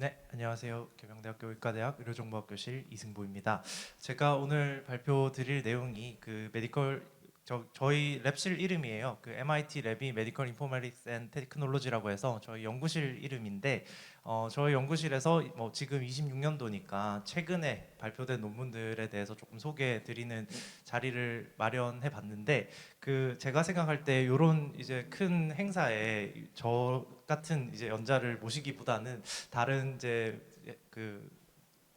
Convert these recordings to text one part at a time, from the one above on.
네, 안녕하세요. 계명대학교 의과대학 의료정보학교실 이승보입니다. 제가 오늘 발표 드릴 내용이 그 메디컬 저희 랩실 이름이에요. 그 MIT 랩이 메디컬 인포메틱스 앤 테크놀로지라고 해서 저희 연구실 이름인데 저희 연구실에서 뭐 지금 26년도니까 최근에 발표된 논문들에 대해서 조금 소개해 드리는 자리를 마련해 봤는데 그 제가 생각할 때 이런 이제 큰 행사에 저 같은 이제 연자를 모시기보다는 다른 이제 그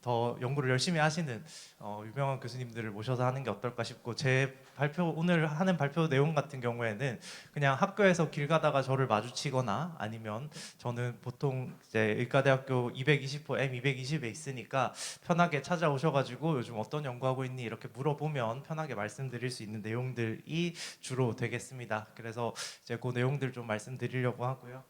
더 연구를 열심히 하시는 유명한 교수님들을 모셔서 하는 게 어떨까 싶고 제 발표 오늘 하는 발표 내용 같은 경우에는 그냥 학교에서 길 가다가 저를 마주치거나 아니면 저는 보통 이제 의과대학교 220호 M220에 있으니까 편하게 찾아오셔가지고 요즘 어떤 연구하고 있니 이렇게 물어보면 편하게 말씀드릴 수 있는 내용들이 주로 되겠습니다. 그래서 이제 그 내용들 좀 말씀드리려고 하고요.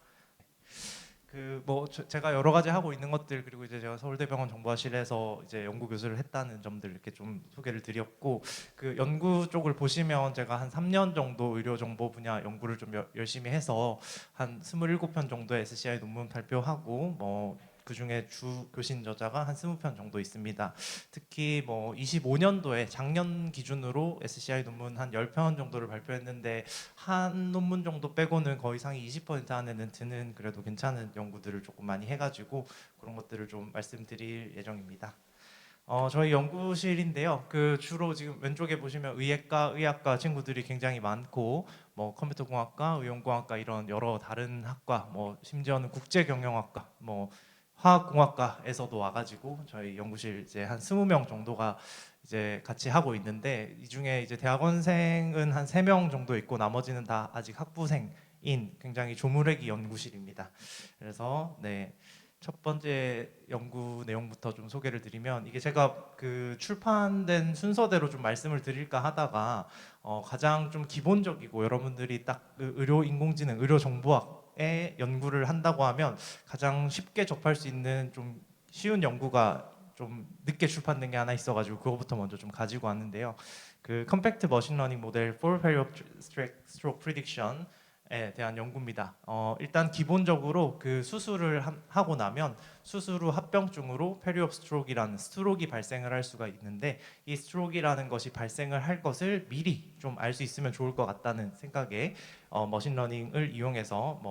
그 뭐 제가 여러 가지 하고 있는 것들 그리고 이제 제가 서울대병원 정보화실에서 이제 연구 교수를 했다는 점들 이렇게 좀 소개를 드렸고 그 연구 쪽을 보시면 제가 한 3년 정도 의료 정보 분야 연구를 좀 열심히 해서 한 27편 정도의 SCI 논문 발표하고 뭐 그중에 주 교신 저자가 한 20편 정도 있습니다. 특히 뭐 25년도에 작년 기준으로 SCI 논문 한 10편 정도를 발표했는데 한 논문 정도 빼고는 거의 상위 20% 안에는 드는 그래도 괜찮은 연구들을 조금 많이 해가지고 그런 것들을 좀 말씀드릴 예정입니다. 저희 연구실인데요. 그 주로 지금 왼쪽에 보시면 의예과, 의학과 친구들이 굉장히 많고 뭐 컴퓨터공학과, 의용공학과 이런 여러 다른 학과, 뭐 심지어는 국제경영학과, 뭐 화학공학과에서도 와가지고 저희 연구실 이제 한 20명 정도가 이제 같이 하고 있는데 이 중에 이제 대학원생은 한 3명 정도 있고 나머지는 다 아직 학부생인 굉장히 조무래기 연구실입니다. 그래서 네. 첫 번째 연구 내용부터 좀 소개를 드리면 이게 제가 그 출판된 순서대로 좀 말씀을 드릴까 하다가 가장 좀 기본적이고 여러분들이 딱그 의료 인공지능, 의료 정보학의 연구를 한다고 하면 가장 쉽게 접할 수 있는 좀 쉬운 연구가 좀 늦게 출판된 게 하나 있어가지고 그거부터 먼저 좀 가지고 왔는데요. 그 컴팩트 머신러닝 모델 for perioperative stroke prediction 에 대한 연구입니다. 일단 기본적으로 그 수술을 하고 나면 수술 후 합병증으로 페리옵스트로크라는 스트로크가 발생을 할 수가 있는데 이 스트로크라는 것이 발생을 할 것을 미리 좀 알 수 있으면 좋을 것 같다는 생각에 머신러닝을 이용해서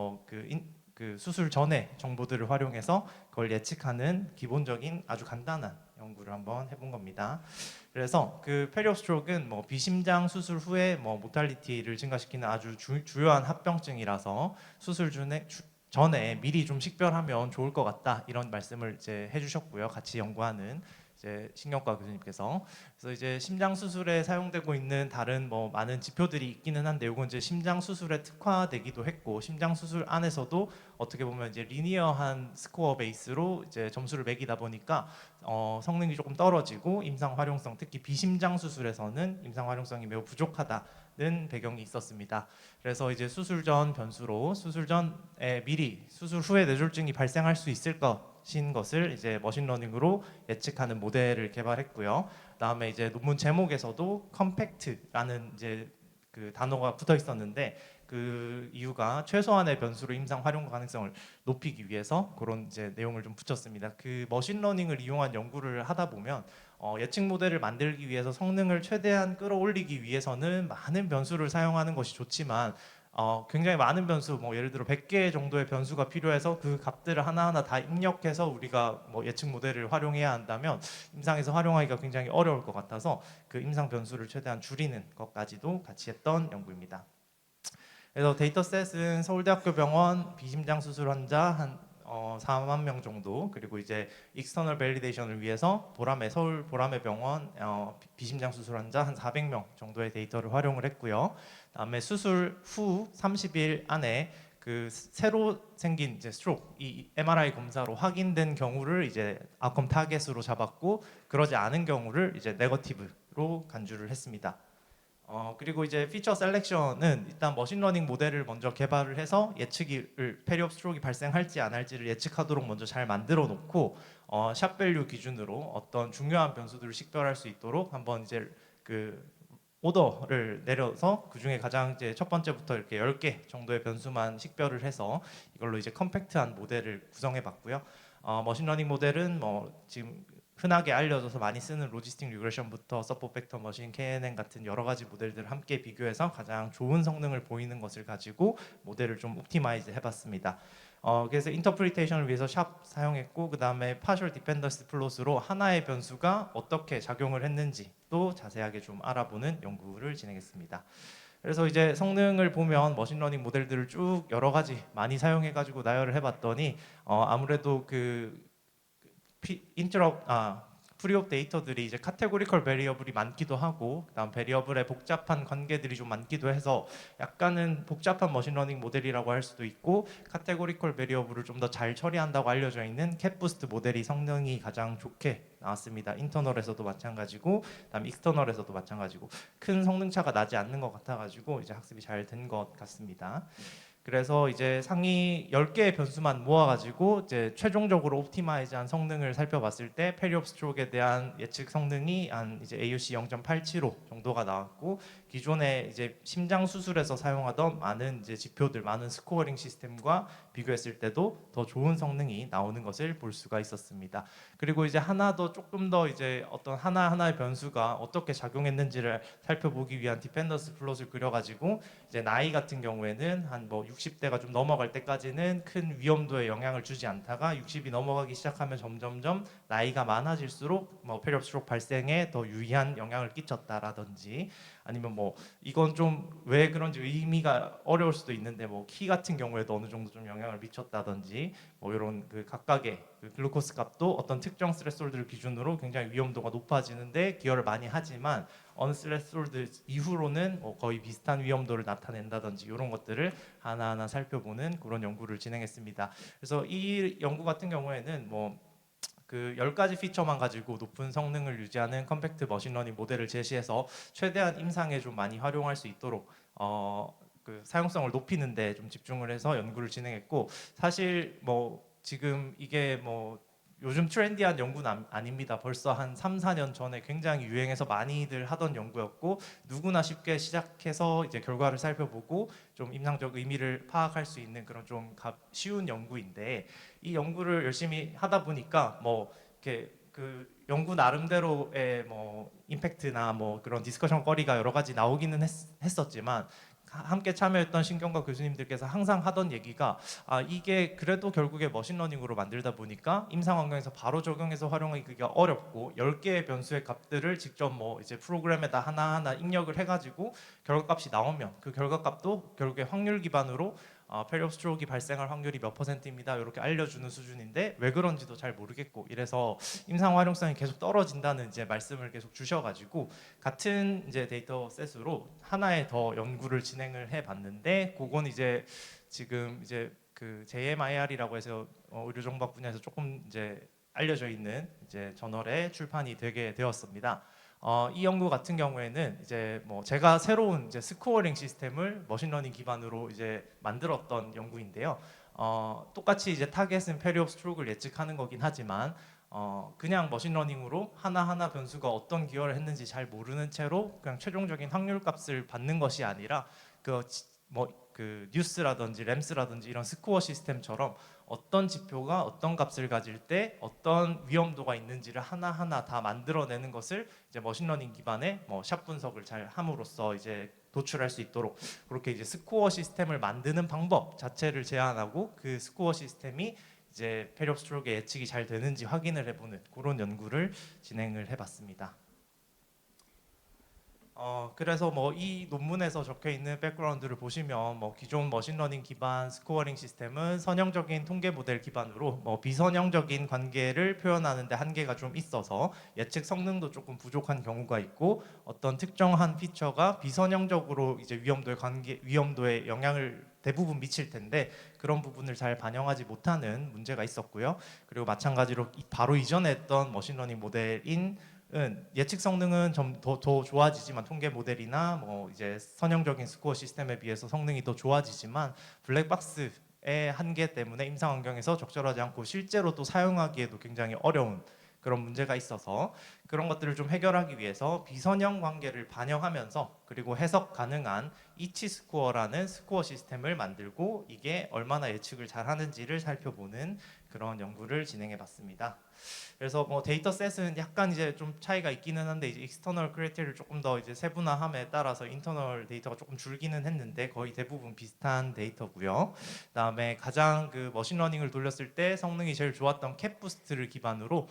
그 수술 전에 정보들을 활용해서 그걸 예측하는 기본적인 아주 간단한 연구를 한번 해본 겁니다. 그래서 그 페리옵 스트로크는 뭐 비심장 수술 후에 뭐 모탈리티를 증가시키는 아주 주요한 합병증이라서 수술 전에 미리 좀 식별하면 좋을 것 같다 이런 말씀을 이제 해주셨고요. 같이 연구하는 이제 신경과 교수님께서 그래서 이제 심장 수술에 사용되고 있는 다른 뭐 많은 지표들이 있기는 한데 이건 이제 심장 수술에 특화되기도 했고 심장 수술 안에서도 어떻게 보면 이제 리니어한 스코어 베이스로 이제 점수를 매기다 보니까 성능이 조금 떨어지고 임상 활용성 특히 비심장 수술에서는 임상 활용성이 매우 부족하다는 배경이 있었습니다. 그래서 이제 수술 전 변수로 수술 전에 미리 수술 후에 뇌졸중이 발생할 수 있을 것인 것을 이제 머신러닝으로 예측하는 모델을 개발했고요. 그다음에 이제 논문 제목에서도 컴팩트라는 이제 그 단어가 붙어 있었는데 그 이유가 최소한의 변수로 임상 활용 가능성을 높이기 위해서 그런 이제 내용을 좀 붙였습니다. 그 머신러닝을 이용한 연구를 하다 보면 예측 모델을 만들기 위해서 성능을 최대한 끌어올리기 위해서는 많은 변수를 사용하는 것이 좋지만 굉장히 많은 변수, 뭐 예를 들어 100개 정도의 변수가 필요해서 그 값들을 하나하나 다 입력해서 우리가 뭐 예측 모델을 활용해야 한다면 임상에서 활용하기가 굉장히 어려울 것 같아서 그 임상 변수를 최대한 줄이는 것까지도 같이 했던 연구입니다. 그래서 데이터셋은 서울대학교 병원 비심장 수술 환자 한 4만 명 정도 그리고 이제 익스터널 밸리데이션을 위해서 서울 보라매 병원 비심장 수술 환자 한 400명 정도의 데이터를 활용을 했고요. 그다음에 수술 후 30일 안에 그 새로 생긴 이제 스트로크 이 MRI 검사로 확인된 경우를 이제 아웃컴 타겟으로 잡았고 그러지 않은 경우를 이제 네거티브로 간주를 했습니다. 그리고 이제 피처 셀렉션은 일단 머신러닝 모델을 먼저 개발을 해서 예측을 페리옵 스트로크가 발생할지 안 할지를 예측하도록 먼저 잘 만들어 놓고 샵밸류 기준으로 어떤 중요한 변수들을 식별할 수 있도록 한번 이제 그 오더를 내려서 그 중에 가장 이제 첫 번째부터 이렇게 10개 정도의 변수만 식별을 해서 이걸로 이제 컴팩트한 모델을 구성해 봤고요. 머신러닝 모델은 뭐 지금 흔하게 알려져서 많이 쓰는 로지스틱 리그레션부터 서포트 벡터 머신, KNN 같은 여러 가지 모델들을 함께 비교해서 가장 좋은 성능을 보이는 것을 가지고 모델을 좀 옵티마이즈 해봤습니다. 그래서 인터프리테이션을 위해서 샵 사용했고, 그 다음에 파셜 디펜던스 플롯으로 하나의 변수가 어떻게 작용을 했는지 또 자세하게 좀 알아보는 연구를 진행했습니다. 그래서 이제 성능을 보면 머신러닝 모델들을 쭉 여러 가지 많이 사용해가지고 나열을 해봤더니 아무래도 프리옵 데이터들이 이제 카테고리컬 베리어블이 많기도 하고, 그다음 베리어블의 복잡한 관계들이 좀 많기도 해서 약간은 복잡한 머신러닝 모델이라고 할 수도 있고, 카테고리컬 베리어블을 좀 더 잘 처리한다고 알려져 있는 캣부스트 모델이 성능이 가장 좋게 나왔습니다. 인터널에서도 마찬가지고, 그다음 익스터널에서도 마찬가지고 큰 성능 차가 나지 않는 것 같아가지고 이제 학습이 잘 된 것 같습니다. 그래서 이제 상위 10개의 변수만 모아가지고 이제 최종적으로 옵티마이즈한 성능을 살펴봤을 때 페리옵 스트로크에 대한 예측 성능이 한 이제 AUC 0.875 정도가 나왔고, 기존에 이제 심장 수술에서 사용하던 많은 이제 지표들, 많은 스코어링 시스템과 비교했을 때도 더 좋은 성능이 나오는 것을 볼 수가 있었습니다. 그리고 이제 하나 더 조금 더 이제 어떤 하나하나의 변수가 어떻게 작용했는지를 살펴보기 위한 디펜던스 플롯을 그려가지고 이제 나이 같은 경우에는 한 뭐 60대가 좀 넘어갈 때까지는 큰 위험도에 영향을 주지 않다가 60이 넘어가기 시작하면 점점점 나이가 많아질수록 뭐 페리옵 스트로크 발생에 더 유의한 영향을 끼쳤다라든지, 아니면 뭐 이건 좀 왜 그런지 의미가 어려울 수도 있는데 뭐 키 같은 경우에도 어느 정도 좀 영향을 미쳤다든지, 뭐 이런 그 각각의 그 글루코스 값도 어떤 특정 스레솔드를 기준으로 굉장히 위험도가 높아지는데 기여를 많이 하지만 어느 스레솔드 이후로는 거의 비슷한 위험도를 나타낸다든지, 이런 것들을 하나하나 살펴보는 그런 연구를 진행했습니다. 그래서 이 연구 같은 경우에는 뭐 그 10가지 피처만 가지고 높은 성능을 유지하는 컴팩트 머신러닝 모델을 제시해서 최대한 임상에 좀 많이 활용할 수 있도록 그 사용성을 높이는 데 좀 집중을 해서 연구를 진행했고, 사실 뭐 지금 이게 뭐 요즘 트렌디한 연구는 아닙니다. 벌써 한 3, 4년 전에 굉장히 유행해서 많이들 하던 연구였고, 누구나 쉽게 시작해서 이제 결과를 살펴보고 좀 임상적 의미를 파악할 수 있는 그런 좀 쉬운 연구인데, 이 연구를 열심히 하다 보니까 뭐 이렇게 그 연구 나름대로의 뭐 임팩트나 뭐 그런 디스커션 거리가 여러 가지 나오기는 했었지만, 함께 참여했던 신경과 교수님들께서 항상 하던 얘기가 이게 그래도 결국에 머신러닝으로 만들다 보니까 임상 환경에서 바로 적용해서 활용하기가 어렵고, 10개의 변수의 값들을 직접 뭐 이제 프로그램에다 하나하나 입력을 해가지고 결과값이 나오면 그 결과값도 결국에 확률 기반으로 페리옵 스트로크가 발생할 확률이 몇 %입니다 이렇게 알려주는 수준인데, 왜 그런지도 잘 모르겠고, 이래서 임상 활용성이 계속 떨어진다는 이제 말씀을 계속 주셔가지고 같은 이제 데이터 셋으로 하나의 더 연구를 진행을 해봤는데, 그건 이제 지금 이제 그 JMIR이라고 해서 의료정보 분야에서 조금 이제 알려져 있는 이제 저널에 출판이 되게 되었습니다. 이 연구 같은 경우에는 이제 뭐 제가 새로운 이제 스코어링 시스템을 머신러닝 기반으로 이제 만들었던 연구인데요. 똑같이 이제 타겟은 페리옵 스트로크를 예측하는 거긴 하지만 그냥 머신러닝으로 하나하나 변수가 어떤 기여를 했는지 잘 모르는 채로 그냥 최종적인 확률 값을 받는 것이 아니라 그 뉴스라든지 램스라든지 이런 스코어 시스템처럼 어떤 지표가 어떤 값을 가질 때 어떤 위험도가 있는지를 하나하나 다 만들어내는 것을 이제 머신러닝 기반의 뭐 샵 분석을 잘 함으로써 이제 도출할 수 있도록, 그렇게 이제 스코어 시스템을 만드는 방법 자체를 제안하고, 그 스코어 시스템이 이제 페리옵 스트로크의 예측이 잘 되는지 확인을 해보는 그런 연구를 진행을 해봤습니다. 그래서 뭐 이 논문에서 적혀 있는 백그라운드를 보시면 뭐 기존 머신러닝 기반 스코어링 시스템은 선형적인 통계 모델 기반으로 뭐 비선형적인 관계를 표현하는 데 한계가 좀 있어서 예측 성능도 조금 부족한 경우가 있고, 어떤 특정한 피처가 비선형적으로 이제 위험도에 영향을 대부분 미칠 텐데 그런 부분을 잘 반영하지 못하는 문제가 있었고요. 그리고 마찬가지로 바로 이전에 했던 머신러닝 모델인 예측 성능은 좀 더 좋아지지만, 통계 모델이나 뭐 이제 선형적인 스코어 시스템에 비해서 성능이 더 좋아지지만 블랙박스의 한계 때문에 임상 환경에서 적절하지 않고 실제로 또 사용하기에도 굉장히 어려운 그런 문제가 있어서, 그런 것들을 좀 해결하기 위해서 비선형 관계를 반영하면서 그리고 해석 가능한 이치 스코어라는 스코어 시스템을 만들고, 이게 얼마나 예측을 잘 하는지를 살펴보는 그런 연구를 진행해봤습니다. 그래서 뭐 데이터셋은 약간 이제 좀 차이가 있기는 한데 이제 익스터널 크라이테리아를 조금 더 이제 세분화함에 따라서 인터널 데이터가 조금 줄기는 했는데 거의 대부분 비슷한 데이터고요. 그다음에 가장 그 머신러닝을 돌렸을 때 성능이 제일 좋았던 캣부스트를 기반으로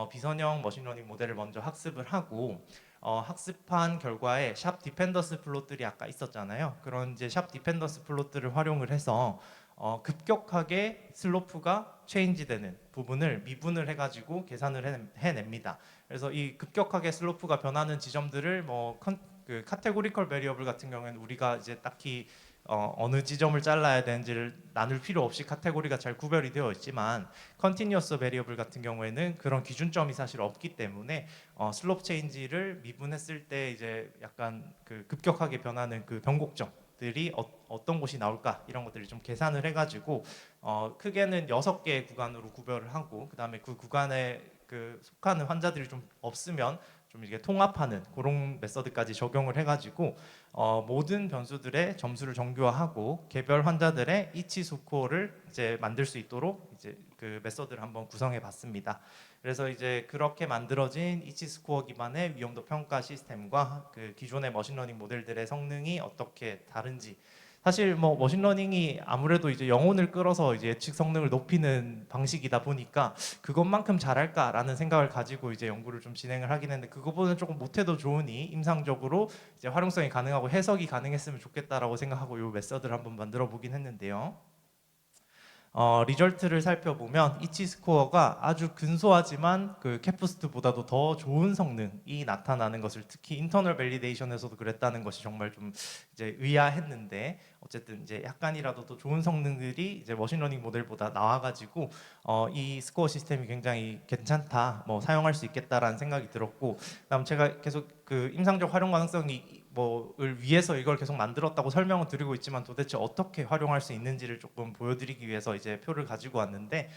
비선형 머신러닝 모델을 먼저 학습을 하고 학습한 결과에 샵 디펜던스 플롯들이 아까 있었잖아요. 그런 이제 샵 디펜던스 플롯들을 활용을 해서 급격하게 슬로프가 체인지되는 부분을 미분을 해가지고 계산을 해냅니다. 그래서 이 급격하게 슬로프가 변하는 지점들을 그 카테고리컬 베리어블 같은 경우에는 우리가 이제 딱히 어느 지점을 잘라야 되는지를 나눌 필요 없이 카테고리가 잘 구별이 되어 있지만 컨티뉴어스 베리어블 같은 경우에는 그런 기준점이 사실 없기 때문에 슬로프 체인지를 미분했을 때 이제 약간 그 급격하게 변하는 그 변곡점들이 어떤 곳이 나올까 이런 것들을 좀 계산을 해가지고 크게는 6개의 구간으로 구별을 하고 그 다음에 그 구간에 그 속하는 환자들이 좀 없으면 좀 이게 통합하는 그런 메서드까지 적용을 해가지고 모든 변수들의 점수를 정교화하고 개별 환자들의 이치 스코어를 이제 만들 수 있도록 이제 그 메서드를 한번 구성해봤습니다. 그래서 이제 그렇게 만들어진 이치 스코어 기반의 위험도 평가 시스템과 그 기존의 머신러닝 모델들의 성능이 어떻게 다른지. 사실 뭐 머신러닝이 아무래도 이제 영혼을 끌어서 이제 예측 성능을 높이는 방식이다 보니까 그것만큼 잘할까라는 생각을 가지고 이제 연구를 좀 진행을 하긴 했는데 그거보다는 조금 못해도 좋으니 임상적으로 이제 활용성이 가능하고 해석이 가능했으면 좋겠다라고 생각하고 이 메서드를 한번 만들어 보긴 했는데요. 리절트를 살펴보면 이치 스코어가 아주 근소하지만 그 캡부스트보다도 더 좋은 성능이 나타나는 것을 특히 인터널 밸리데이션에서도 그랬다는 것이 정말 좀 이제 의아했는데 어쨌든 이제 약간이라도 더 좋은 성능들이 이제 머신러닝 모델보다 나와가지고 이 스코어 시스템이 굉장히 괜찮다, 뭐 사용할 수 있겠다라는 생각이 들었고, 그다음 제가 계속 그 임상적 활용 가능성이 뭐를 위해서 이걸 계속 만들었다고 설명을 드리고 있지만 도대체 어떻게 활용할 수 있는지를 조금 보여드리기 위해서 이제 표를 가지고 왔는데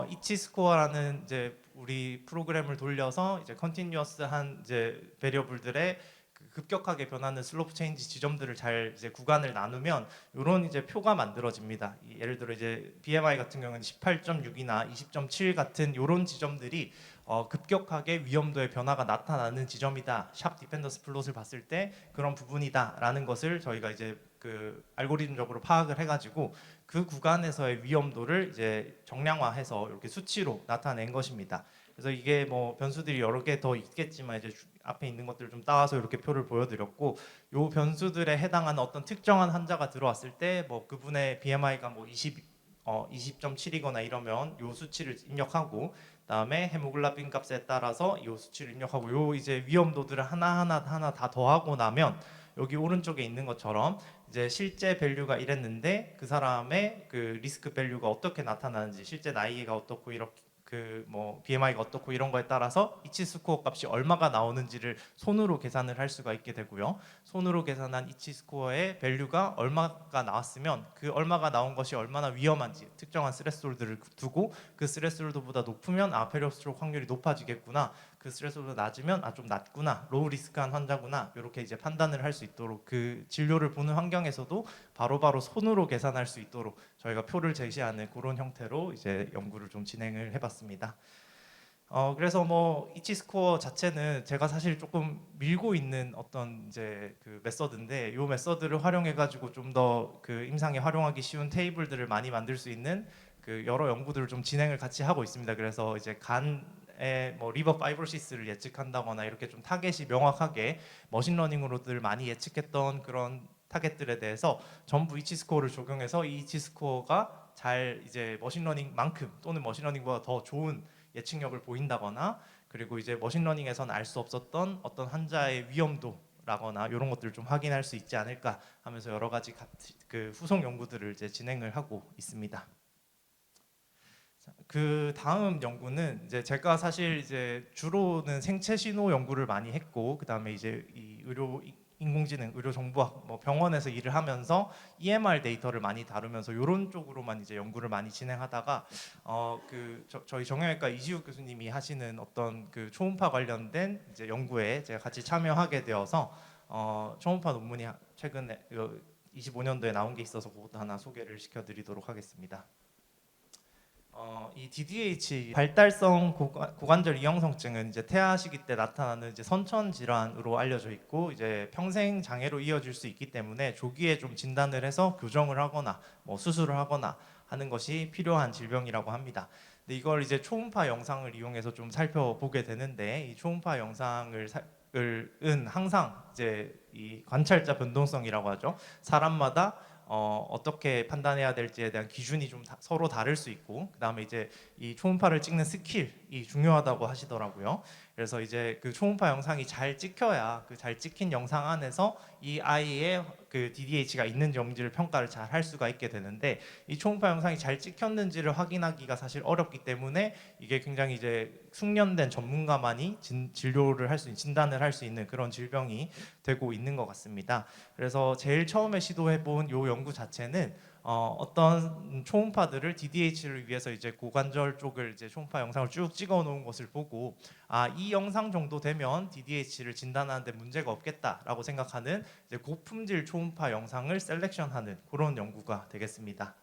이치 스코어라는 이제 우리 프로그램을 돌려서 이제 컨티뉴어스한 이제 베리어블들의 그 급격하게 변하는 슬로프 체인지 지점들을 잘 이제 구간을 나누면 이런 이제 표가 만들어집니다. 예를 들어 이제 BMI 같은 경우는 18.6이나 20.7 같은 이런 지점들이 급격하게 위험도의 변화가 나타나는 지점이다. 샵 디펜던스 플롯을 봤을 때 그런 부분이다라는 것을 저희가 이제 그 알고리즘적으로 파악을 해가지고 그 구간에서의 위험도를 이제 정량화해서 이렇게 수치로 나타낸 것입니다. 그래서 이게 뭐 변수들이 여러 개 더 있겠지만 이제 앞에 있는 것들을 좀 따와서 이렇게 표를 보여드렸고 요 변수들에 해당하는 어떤 특정한 환자가 들어왔을 때 뭐 그분의 BMI가 뭐 20.7이거나 이러면 요 수치를 입력하고 그다음에 헤모글로빈 값에 따라서 이 수치를 입력하고 요 이제 위험도들을 하나 다 더하고 나면 여기 오른쪽에 있는 것처럼 이제 실제 밸류가 이랬는데 그 사람의 그 리스크 밸류가 어떻게 나타나는지 실제 나이가 어떻고 이렇게 그 뭐 BMI가 어떻고 이런 거에 따라서 이치 스코어 값이 얼마가 나오는지를 손으로 계산을 할 수가 있게 되고요. 손으로 계산한 이치 스코어의 밸류가 얼마가 나왔으면 그 얼마가 나온 것이 얼마나 위험한지 특정한 스레스홀드를 두고 그 스레스홀드보다 높으면 페리옵스트록 확률이 높아지겠구나. 그 스트레스보다 낮으면 좀 낮구나, 로우 리스크한 환자구나 이렇게 이제 판단을 할 수 있도록 그 진료를 보는 환경에서도 바로바로 손으로 계산할 수 있도록 저희가 표를 제시하는 그런 형태로 이제 연구를 좀 진행을 해봤습니다. 그래서 뭐 이치 스코어 자체는 제가 사실 조금 밀고 있는 어떤 이제 그 메서드인데 이 메서드를 활용해 가지고 좀 더 그 임상에 활용하기 쉬운 테이블들을 많이 만들 수 있는 그 여러 연구들을 좀 진행을 같이 하고 있습니다. 그래서 이제 간의 뭐 리버 파이브로시스를 예측한다거나 이렇게 좀 타겟이 명확하게 머신러닝으로들 많이 예측했던 그런 타겟들에 대해서 전부 이치 스코어를 적용해서 이 이치 스코어가 잘 이제 머신러닝만큼 또는 머신러닝보다 더 좋은 예측력을 보인다거나 그리고 이제 머신러닝에서는 알 수 없었던 어떤 환자의 위험도라거나 이런 것들을 좀 확인할 수 있지 않을까 하면서 여러 가지 그 후속 연구들을 이제 진행을 하고 있습니다. 그 다음 연구는 이제 제가 사실 이제 주로는 생체 신호 연구를 많이 했고 그 다음에 이제 이 의료 인공지능, 의료정보학, 뭐 병원에서 일을 하면서 EMR 데이터를 많이 다루면서 이런 쪽으로만 이제 연구를 많이 진행하다가 저희 정형외과 이지욱 교수님이 하시는 어떤 그 초음파 관련된 이제 연구에 제가 같이 참여하게 되어서 초음파 논문이 최근에 25년도에 나온 게 있어서 그것도 하나 소개를 시켜드리도록 하겠습니다. 이 DDH 발달성 고관절 이형성증은 이제 태아 시기 때 나타나는 이제 선천 질환으로 알려져 있고 이제 평생 장애로 이어질 수 있기 때문에 조기에 좀 진단을 해서 교정을 하거나 뭐 수술을 하거나 하는 것이 필요한 질병이라고 합니다. 근데 이걸 이제 초음파 영상을 이용해서 좀 살펴보게 되는데 이 초음파 영상을 은 항상 이제 이 관찰자 변동성이라고 하죠. 사람마다 어떻게 판단해야 될지에 대한 기준이 좀 서로 다를 수 있고 그다음에 이제 이 초음파를 찍는 스킬이 중요하다고 하시더라고요. 그래서 이제 그 초음파 영상이 잘 찍혀야 그 잘 찍힌 영상 안에서 이 아이의 그 DDH가 있는지 없는지를 평가를 잘 할 수가 있게 되는데 이 초음파 영상이 잘 찍혔는지를 확인하기가 사실 어렵기 때문에 이게 굉장히 이제 숙련된 전문가만이 진료를 할 수 있는 진단을 할 수 있는 그런 질병이 되고 있는 것 같습니다. 그래서 제일 처음에 시도해본 요 연구 자체는 어떤 초음파들을 DDH를 위해서 이제 고관절 쪽을 이제 초음파 영상을 쭉 찍어 놓은 것을 보고 이 영상 정도 되면 DDH를 진단하는데 문제가 없겠다라고 생각하는 이제 고품질 초음파 영상을 셀렉션하는 그런 연구가 되겠습니다.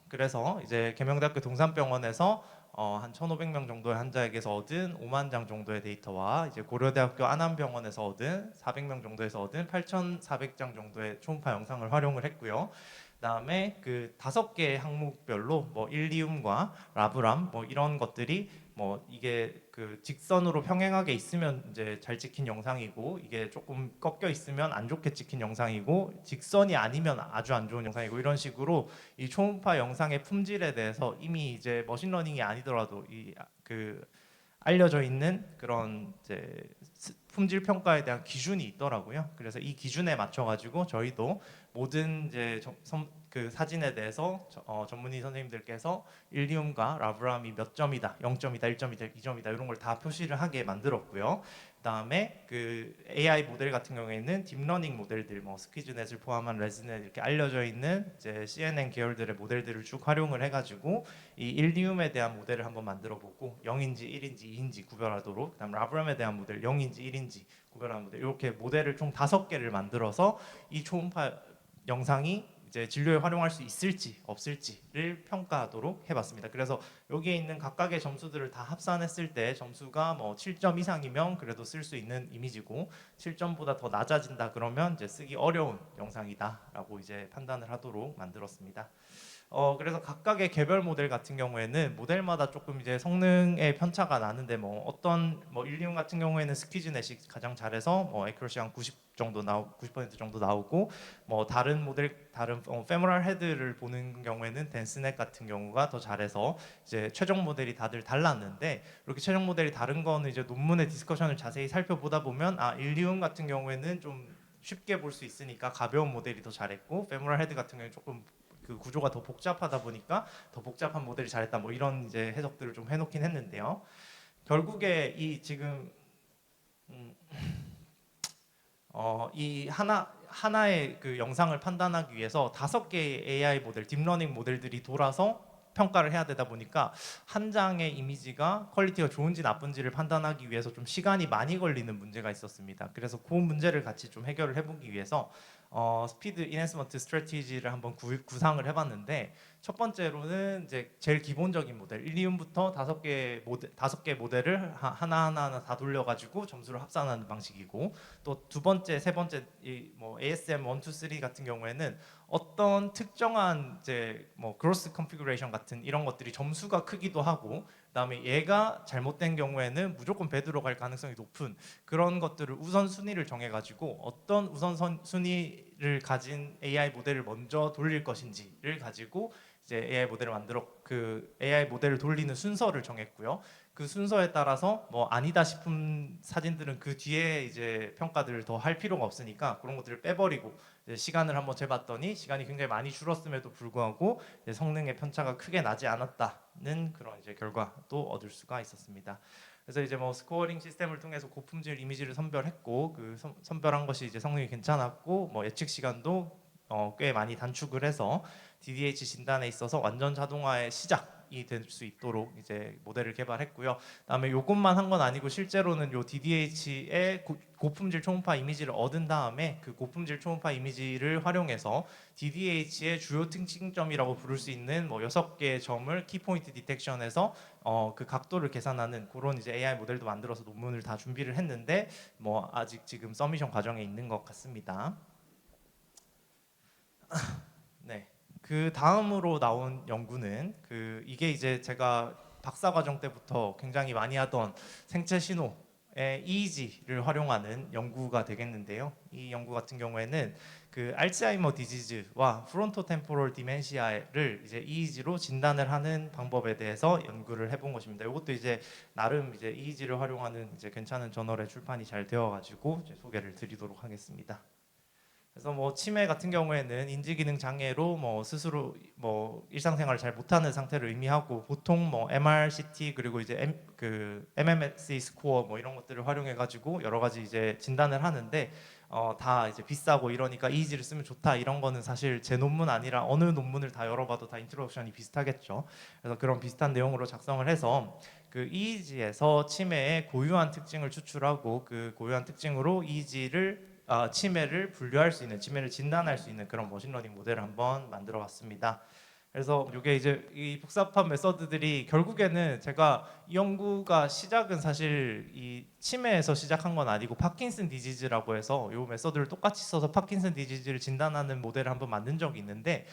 그래서 이제 계명대학교 동산병원에서 한 1,500명 정도의 환자에게서 얻은 5만 장 정도의 데이터와 이제 고려대학교 안암병원에서 얻은 400명 정도에서 얻은 8,400장 정도의 초음파 영상을 활용을 했고요. 그다음에 그 5개 항목별로 뭐 일리움과 라브람 뭐 이런 것들이 뭐 이게 그 직선으로 평행하게 있으면 이제 잘 찍힌 영상이고 이게 조금 꺾여 있으면 안 좋게 찍힌 영상이고 직선이 아니면 아주 안 좋은 영상이고 이런 식으로 이 초음파 영상의 품질에 대해서 이미 이제 머신러닝이 아니더라도 이 그 알려져 있는 그런 이제 품질 평가에 대한 기준이 있더라고요. 그래서 이 기준에 맞춰 가지고 저희도 모든 이제 그 사진에 대해서 전문의 선생님들께서 일리움과 라브람이 몇 점이다, 0점이다, 1점이다, 2점이다 이런 걸 다 표시를 하게 만들었고요. 그다음에 그 AI 모델 같은 경우에는 딥러닝 모델들, 뭐 스퀴즈넷을 포함한 레즈넷 이렇게 알려져 있는 이제 CNN 계열들의 모델들을 쭉 활용을 해가지고 이 일리움에 대한 모델을 한번 만들어보고 0인지 1인지 2인지 구별하도록, 그다음 라브람에 대한 모델 0인지 1인지 구별하는 모델 이렇게 모델을 총 5개를 만들어서 이 초음파 영상이 이제 진료에 활용할 수 있을지 없을지를 평가하도록 해봤습니다. 그래서 여기에 있는 각각의 점수들을 다 합산했을 때 점수가 뭐 7점 이상이면 그래도 쓸 수 있는 이미지고 7점보다 더 낮아진다 그러면 이제 쓰기 어려운 영상이다라고 이제 판단을 하도록 만들었습니다. 그래서 각각의 개별 모델 같은 경우에는 모델마다 조금 이제 성능의 편차가 나는데 뭐 어떤 뭐 일리움 같은 경우에는 스퀴즈넷이 가장 잘해서 뭐 에큐러시 한 90 정도 90% 정도 나오고 뭐 다른 모델 다른 페모랄 헤드를 보는 경우에는 댄스넷 같은 경우가 더 잘해서 이제 최종 모델이 다들 달랐는데 이렇게 최종 모델이 다른 거는 이제 논문의 디스커션을 자세히 살펴보다 보면 일리움 같은 경우에는 좀 쉽게 볼 수 있으니까 가벼운 모델이 더 잘했고 페모랄 헤드 같은 경우는 조금 그 구조가 더 복잡하다 보니까 더 복잡한 모델이 잘했다 뭐 이런 이제 해석들을 좀 해놓긴 했는데요. 결국에 이 지금 이 하나의 그 영상을 판단하기 위해서 5개의 AI 모델, 딥러닝 모델들이 돌아서 평가를 해야 되다 보니까 한 장의 이미지가 퀄리티가 좋은지 나쁜지를 판단하기 위해서 좀 시간이 많이 걸리는 문제가 있었습니다. 그래서 그 문제를 같이 좀 해결을 해보기 위해서 스피드 인핸스먼트 스트래티지를 한번 구상을 해봤는데 첫 번째로는 이제 제일 기본적인 모델 일리움부터 5개 모델을 하나하나 다 돌려가지고 점수를 합산하는 방식이고 또 두 번째, 세 번째 뭐 ASM 1, 2, 3 같은 경우에는 어떤 특정한 이제 뭐 그로스 컨피그레이션 같은 이런 것들이 점수가 크기도 하고 그다음에 얘가 잘못된 경우에는 무조건 배드로 갈 가능성이 높은 그런 것들을 우선순위를 정해가지고 어떤 우선순위를 가진 AI 모델을 먼저 돌릴 것인지를 가지고 이제 AI 모델을 그 AI 모델을 돌리는 순서를 정했고요. 그 순서에 따라서 뭐 아니다 싶은 사진들은 그 뒤에 이제 평가들을 더 할 필요가 없으니까 그런 것들을 빼버리고 시간을 한번 재봤더니 시간이 굉장히 많이 줄었음에도 불구하고 성능의 편차가 크게 나지 않았다는 그런 이제 결과도 얻을 수가 있었습니다. 그래서 이제 뭐 스코어링 시스템을 통해서 고품질 이미지를 선별했고 그 선별한 것이 이제 성능이 괜찮았고 뭐 예측 시간도 꽤 많이 단축을 해서 DDH 진단에 있어서 완전 자동화의 시작 진단이 될 수 있도록 이제 모델을 개발했고요. 그다음에 요것만 한 건 아니고 실제로는 요 DDH의 고품질 초음파 이미지를 얻은 다음에 그 고품질 초음파 이미지를 활용해서 DDH의 주요 특징점이라고 부를 수 있는 뭐 6개의 점을 키포인트 디텍션에서 그 각도를 계산하는 그런 이제 AI 모델도 만들어서 논문을 다 준비를 했는데 뭐 아직 지금 서미션 과정에 있는 것 같습니다. 네. 그 다음으로 나온 연구는 이게 이제 제가 박사 과정 때부터 굉장히 많이 하던 생체 신호의 EEG를 활용하는 연구가 되겠는데요. 이 연구 같은 경우에는 그 알츠하이머 디지즈와 프론토 템포럴 디멘시아를 이제 EEG로 진단을 하는 방법에 대해서 연구를 해본 것입니다. 이것도 이제 나름 이제 EEG를 활용하는 이제 괜찮은 저널에 출판이 잘 되어가지고 이제 소개를 드리도록 하겠습니다. 그래서 뭐 치매 같은 경우에는 인지기능 장애로 뭐 스스로 뭐 일상생활을 잘 못하는 상태를 의미하고 보통 뭐 MRCT 그리고 이제 MMSE 스코어 뭐 이런 것들을 활용해 가지고 여러 가지 이제 진단을 하는데 다 이제 비싸고 이러니까 EEG를 쓰면 좋다 이런 거는 사실 제 논문 아니라 어느 논문을 다 열어봐도 다 인트로덕션이 비슷하겠죠. 그래서 그런 비슷한 내용으로 작성을 해서 그 EEG에서 치매의 고유한 특징을 추출하고 그 고유한 특징으로 EEG를 치매를 분류할 수 있는, 치매를 진단할 수 있는 그런 머신러닝 모델을 한번 만들어 봤습니다. 그래서 이게 이제 이 복잡한 메서드들이 결국에는 제가 이 연구가 시작은 사실 이 치매에서 시작한 건 아니고 파킨슨 디지즈라고 해서 이 메서드를 똑같이 써서 파킨슨 디지즈를 진단하는 모델을 한번 만든 적이 있는데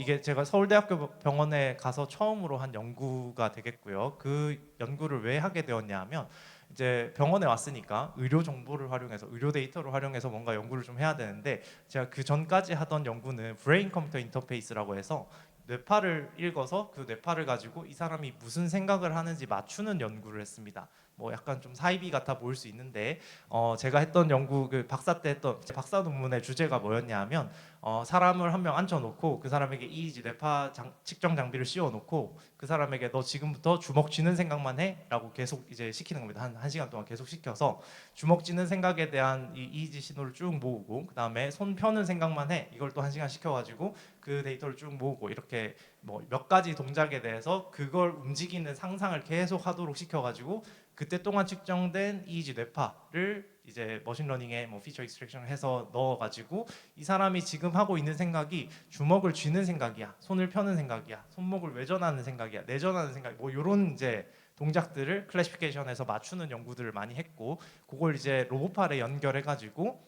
이게 제가 서울대학교 병원에 가서 처음으로 한 연구가 되겠고요. 그 연구를 왜 하게 되었냐면 이제 병원에 왔으니까 의료 정보를 활용해서 의료 데이터를 활용해서 뭔가 연구를 좀 해야 되는데 제가 그 전까지 하던 연구는 브레인 컴퓨터 인터페이스라고 해서 뇌파를 읽어서 그 뇌파를 가지고 이 사람이 무슨 생각을 하는지 맞추는 연구를 했습니다. 뭐 약간 좀 사이비 같아 보일 수 있는데 제가 했던 연구 그 박사 때 했던 박사 논문의 주제가 뭐였냐면 사람을 한 명 앉혀놓고 그 사람에게 EEG 뇌파 측정 장비를 씌워놓고 그 사람에게 너 지금부터 주먹 쥐는 생각만 해라고 계속 이제 시키는 겁니다. 한 시간 동안 계속 시켜서 주먹 쥐는 생각에 대한 이 EEG 신호를 쭉 모으고 그 다음에 손 펴는 생각만 해 이걸 또 한 시간 시켜가지고 그 데이터를 쭉 모으고 이렇게 뭐 몇 가지 동작에 대해서 그걸 움직이는 상상을 계속 하도록 시켜가지고 그때 동안 측정된 EEG 뇌파를 이제 머신러닝에 뭐 피처 익스트랙션을 해서 넣어가지고 이 사람이 지금 하고 있는 생각이 주먹을 쥐는 생각이야, 손을 펴는 생각이야, 손목을 외전하는 생각이야, 내전하는 생각, 뭐 이런 이제 동작들을 클래시피케이션해서 맞추는 연구들을 많이 했고 그걸 이제 로봇팔에 연결해가지고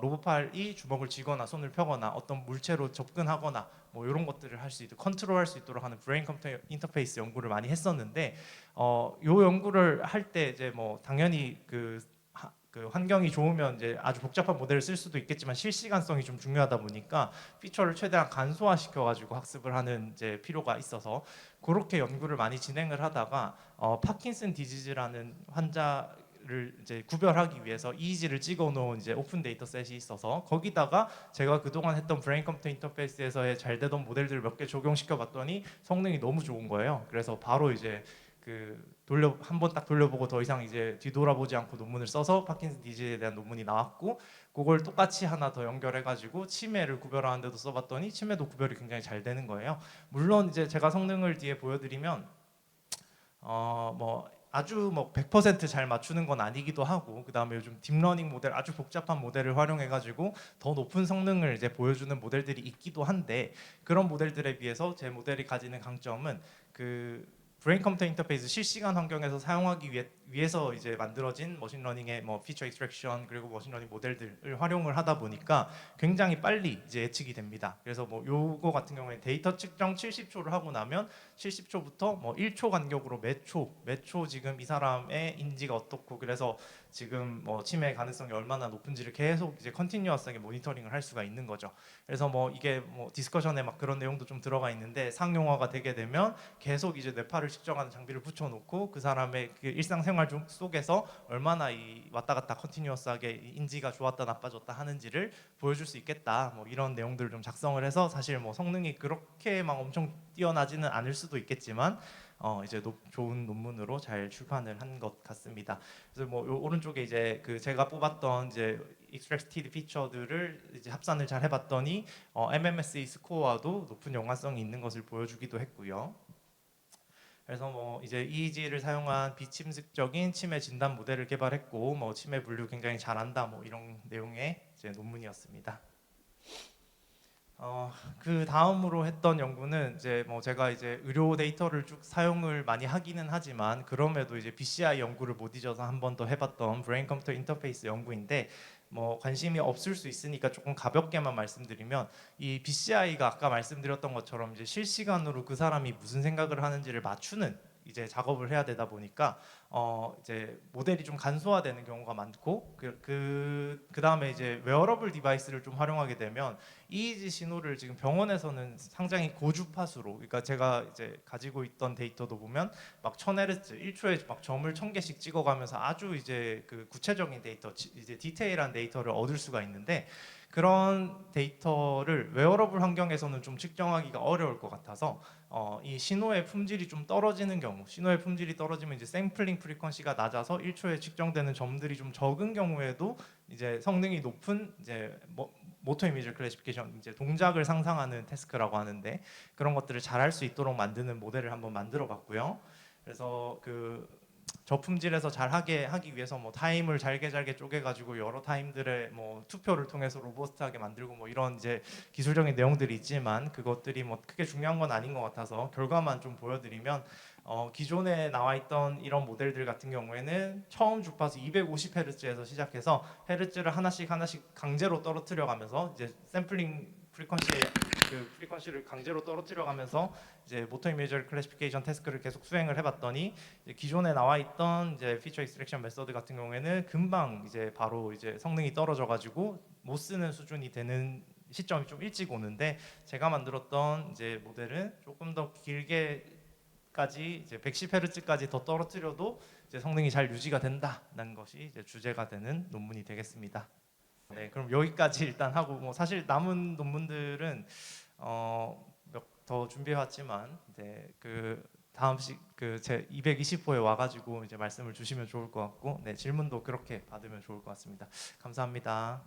로봇팔이 주먹을 쥐거나 손을 펴거나 어떤 물체로 접근하거나 뭐 이런 것들을 할 수 있도록 컨트롤할 수 있도록 하는 브레인 컴퓨터 인터페이스 연구를 많이 했었는데 요 연구를 할 때 이제 뭐 당연히 그 환경이 좋으면 이제 아주 복잡한 모델을 쓸 수도 있겠지만 실시간성이 좀 중요하다 보니까 피처를 최대한 간소화시켜 가지고 학습을 하는 이제 필요가 있어서 그렇게 연구를 많이 진행을 하다가 파킨슨 디지즈라는 환자를 이제 구별하기 위해서 EEG를 찍어놓은 이제 오픈 데이터셋이 있어서 거기다가 제가 그동안 했던 브레인 컴퓨터 인터페이스에서의 잘 되던 모델들을 몇 개 적용시켜 봤더니 성능이 너무 좋은 거예요. 그래서 바로 이제 한번 딱 돌려보고 더 이상 이제 뒤돌아보지 않고 논문을 써서 파킨슨 디지즈에 대한 논문이 나왔고 그걸 똑같이 하나 더 연결해가지고 치매를 구별하는 데도 써봤더니 치매도 구별이 굉장히 잘 되는 거예요. 물론 이제 제가 성능을 뒤에 보여드리면 뭐 아주 뭐 100%잘 맞추는 건 아니기도 하고 그 다음에 요즘 딥러닝 모델 아주 복잡한 모델을 활용해가지고 더 높은 성능을 이제 보여주는 모델들이 있기도 한데 그런 모델들에 비해서 제 모델이 가지는 강점은 브레인 컴퓨터 인터페이스 실시간 환경에서 사용하기 위해서 이제 만들어진 머신러닝의 뭐 피처 익스트랙션 그리고 머신러닝 모델들을 활용을 하다 보니까 굉장히 빨리 이제 예측이 됩니다. 그래서 뭐 요거 같은 경우에 데이터 측정 70초를 하고 나면 70초부터 뭐 1초 간격으로 매초 지금 이 사람의 인지가 어떻고 그래서 지금 뭐 치매 가능성이 얼마나 높은지를 계속 이제 컨티뉴어스하게 모니터링을 할 수가 있는 거죠. 그래서 뭐 이게 뭐 디스커션에 막 그런 내용도 좀 들어가 있는데 상용화가 되게 되면 계속 이제 뇌파를 측정하는 장비를 붙여놓고 그 사람의 그 일상생활 속에서 얼마나 이 왔다 갔다 컨티뉴어스하게 인지가 좋았다 나빠졌다 하는지를 보여줄 수 있겠다. 뭐 이런 내용들을 좀 작성을 해서 사실 뭐 성능이 그렇게 막 엄청 뛰어나지는 않을 수도 있겠지만 이제 좋은 논문으로 잘 출판을 한 것 같습니다. 그래서 뭐 오른쪽에 이제 제가 뽑았던 이제 익스트랙티드 피처들을 이제 합산을 잘 해봤더니 MMSE 스코어와도 높은 연관성이 있는 것을 보여주기도 했고요. 그래서 뭐 이제 EEG를 사용한 비침습적인 치매 진단 모델을 개발했고 뭐 치매 분류 굉장히 잘한다 뭐 이런 내용의 이제 논문이었습니다. 그 다음으로 했던 연구는 이제 뭐 제가 이제 의료 데이터를 쭉 사용을 많이 하기는 하지만 그럼에도 이제 BCI 연구를 못 잊어서 한 번 더 해봤던 브레인 컴퓨터 인터페이스 연구인데 뭐 관심이 없을 수 있으니까 조금 가볍게만 말씀드리면 이 BCI가 아까 말씀드렸던 것처럼 이제 실시간으로 그 사람이 무슨 생각을 하는지를 맞추는 이제 작업을 해야 되다 보니까 이제 모델이 좀 간소화되는 경우가 많고 그 다음에 이제 웨어러블 디바이스를 좀 활용하게 되면 EEG 신호를 지금 병원에서는 상당히 고주파수로, 그러니까 제가 이제 가지고 있던 데이터도 보면 막 1000Hz 1초에 막 점을 1000개씩 찍어가면서 아주 이제 그 구체적인 데이터, 이제 디테일한 데이터를 얻을 수가 있는데 그런 데이터를 웨어러블 환경에서는 좀 측정하기가 어려울 것 같아서 이 신호의 품질이 좀 떨어지는 경우, 신호의 품질이 떨어지면 이제 샘플링 프리퀀시가 낮아서 1초에 측정되는 점들이 좀 적은 경우에도 이제 성능이 높은 이제 모터 이미지 클래시피케이션, 이제 동작을 상상하는 태스크라고 하는데 그런 것들을 잘 할 수 있도록 만드는 모델을 한번 만들어 봤고요. 그래서 그 저품질에서 잘 하기 위해서 뭐 타임을 잘게 쪼개가지고 여러 타임들의 뭐 투표를 통해서 로버스트하게 만들고 뭐 이런 이제 기술적인 내용들이 있지만 그것들이 뭐 크게 중요한 건 아닌 것 같아서 결과만 좀 보여드리면 기존에 나와 있던 이런 모델들 같은 경우에는 처음 주파수 250Hz에서 시작해서 헤르츠를 하나씩 강제로 떨어뜨려 가면서 이제 샘플링 프리퀀시를 강제로 떨어뜨려 가면서 이제 모터 이미지 클래시피케이션 태스크를 계속 수행을 해봤더니 이제 기존에 나와 있던 이제 피처 익스트랙션 메서드 같은 경우에는 금방 이제 바로 이제 성능이 떨어져가지고 못 쓰는 수준이 되는 시점이 좀 일찍 오는데 제가 만들었던 이제 모델은 조금 더 길게까지 이제 110Hz까지 더 떨어뜨려도 이제 성능이 잘 유지가 된다는 것이 이제 주제가 되는 논문이 되겠습니다. 네, 그럼 여기까지 일단 하고 뭐 사실 남은 논문들은 몇 더 준비해왔지만 이제 그 다음 그제 220호에 와가지고 이제 말씀을 주시면 좋을 것 같고 네 질문도 그렇게 받으면 좋을 것 같습니다. 감사합니다.